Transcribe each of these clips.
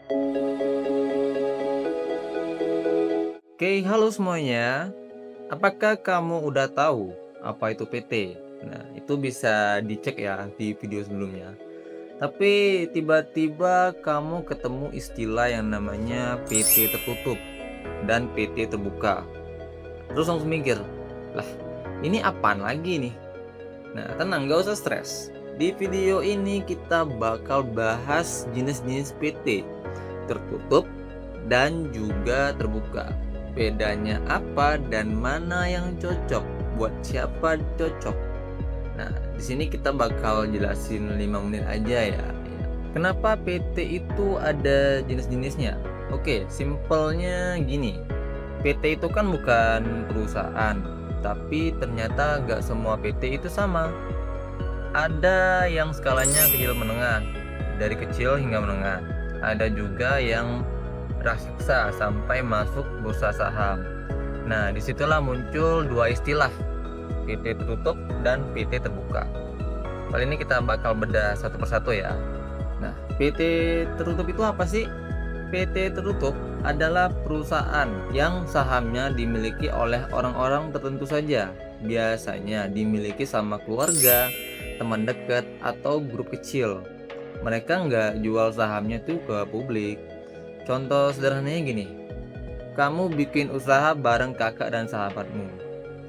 Oke, halo semuanya. Apakah kamu udah tahu apa itu PT? Nah, itu bisa dicek ya di video sebelumnya. Tapi tiba-tiba kamu ketemu istilah yang namanya PT tertutup dan PT terbuka. Terus langsung mikir, lah ini apaan lagi nih? Nah, tenang, gak usah stres. Di video ini kita bakal bahas jenis-jenis PT tertutup dan juga terbuka. Bedanya apa dan mana yang cocok buat siapa cocok. Nah, di sini kita bakal jelasin 5 menit aja ya. Kenapa PT itu ada jenis-jenisnya? Oke, simpelnya gini. PT itu kan bukan perusahaan, tapi ternyata nggak semua PT itu sama. Ada yang skalanya kecil menengah, dari kecil hingga menengah. Ada juga yang raksasa sampai masuk bursa saham. Nah, disitulah muncul dua istilah, PT tertutup dan PT terbuka. Kali ini kita bakal bedah satu persatu ya. Nah, PT tertutup itu apa sih? PT tertutup adalah perusahaan yang sahamnya dimiliki oleh orang-orang tertentu saja. Biasanya dimiliki sama keluarga, teman dekat, atau grup kecil. Mereka nggak jual sahamnya tuh ke publik. Contoh sederhananya gini, kamu bikin usaha bareng kakak dan sahabatmu.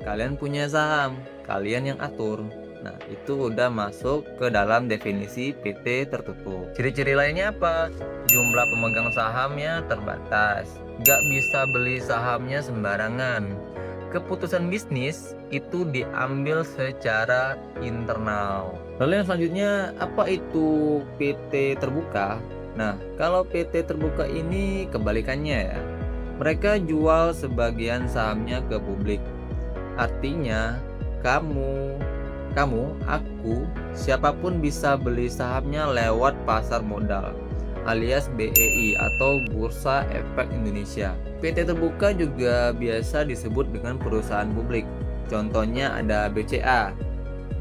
Kalian punya saham, kalian yang atur. Nah, itu udah masuk ke dalam definisi PT tertutup. Ciri-ciri lainnya apa? Jumlah pemegang sahamnya terbatas. Gak bisa beli sahamnya sembarangan. Keputusan bisnis itu diambil secara internal. Lalu yang selanjutnya, apa itu PT terbuka? Nah, kalau PT terbuka ini kebalikannya ya. Mereka jual sebagian sahamnya ke publik. Artinya, aku, siapapun bisa beli sahamnya lewat pasar modal alias BEI atau Bursa Efek Indonesia. PT terbuka juga biasa disebut dengan perusahaan publik. Contohnya ada BCA,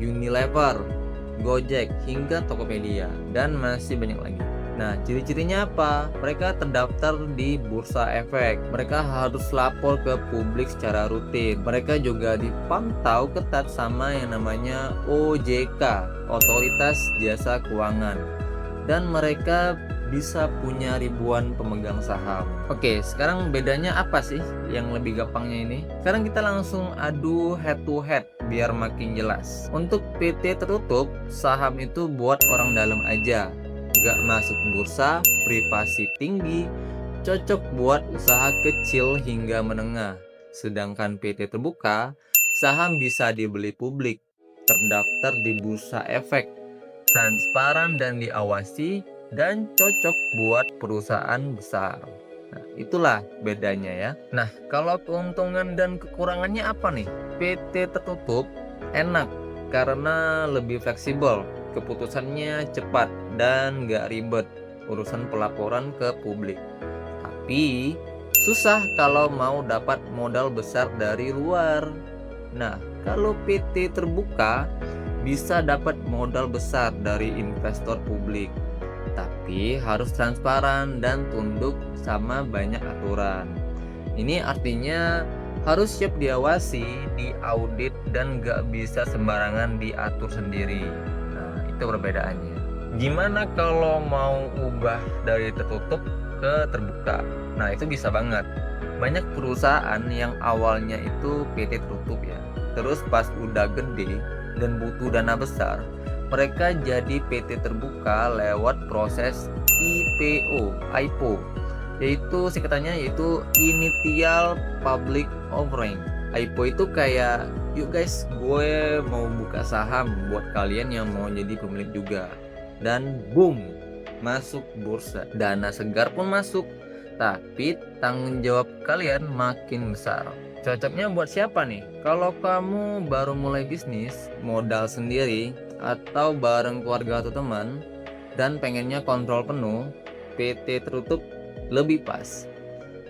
Unilever, Gojek, hingga Tokopedia, dan masih banyak lagi. Nah, ciri-cirinya apa? Mereka terdaftar di Bursa Efek. Mereka harus lapor ke publik secara rutin. Mereka juga dipantau ketat sama yang namanya OJK, Otoritas Jasa Keuangan. Dan mereka bisa punya ribuan pemegang saham. Oke, sekarang bedanya apa sih yang lebih gampangnya ini? Sekarang kita langsung adu head to head biar makin jelas. Untuk PT tertutup, saham itu buat orang dalam aja. Gak masuk bursa, privasi tinggi, cocok buat usaha kecil hingga menengah. Sedangkan PT terbuka, saham bisa dibeli publik, terdaftar di Bursa Efek, transparan dan diawasi, dan cocok buat perusahaan besar. Nah, itulah bedanya ya. Nah, kalau keuntungan dan kekurangannya apa nih? PT tertutup enak karena lebih fleksibel, keputusannya cepat dan nggak ribet urusan pelaporan ke publik. Tapi susah kalau mau dapat modal besar dari luar. Nah, kalau PT terbuka bisa dapat modal besar dari investor publik, tapi harus transparan dan tunduk sama banyak aturan. Ini artinya harus siap diawasi, diaudit, dan gak bisa sembarangan diatur sendiri. Nah, itu perbedaannya. Gimana kalau mau ubah dari tertutup ke terbuka? Nah, itu bisa banget. Banyak perusahaan yang awalnya itu PT tertutup ya, terus pas udah gede dan butuh dana besar, mereka jadi PT terbuka lewat proses IPO, yaitu singkatannya yaitu Initial Public Offering. IPO itu kayak, yuk guys, gue mau buka saham buat kalian yang mau jadi pemilik juga. Dan boom, masuk bursa. Dana segar pun masuk, tapi tanggung jawab kalian makin besar. Cocoknya buat siapa nih? Kalau kamu baru mulai bisnis, modal sendiri, atau bareng keluarga atau teman, dan pengennya kontrol penuh, PT tertutup lebih pas.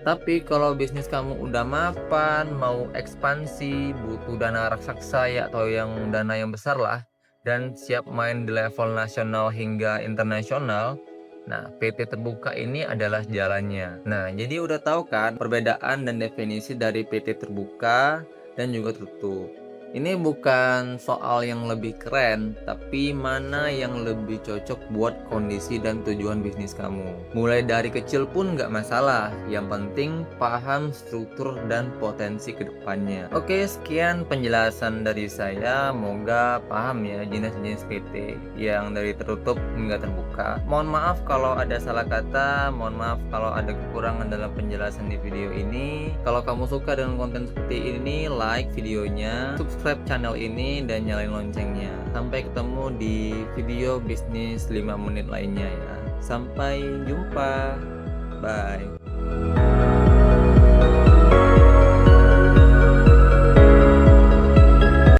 Tapi kalau bisnis kamu udah mapan, mau ekspansi, butuh dana raksasa ya, atau yang dana yang besar lah, dan siap main di level nasional hingga internasional, Nah, PT terbuka ini adalah jalannya. Nah, jadi udah tahu kan perbedaan dan definisi dari PT terbuka dan juga tertutup. Ini bukan soal yang lebih keren, tapi mana yang lebih cocok buat kondisi dan tujuan bisnis kamu. Mulai dari kecil pun nggak masalah, yang penting paham struktur dan potensi kedepannya. Oke, sekian penjelasan dari saya, semoga paham ya jenis-jenis PT yang dari tertutup hingga terbuka. Mohon maaf kalau ada salah kata, mohon maaf kalau ada kekurangan dalam penjelasan di video ini. Kalau kamu suka dengan konten seperti ini, like videonya, subscribe channel ini, dan nyalain loncengnya. Sampai ketemu di video bisnis 5 menit lainnya ya. Sampai jumpa. Bye.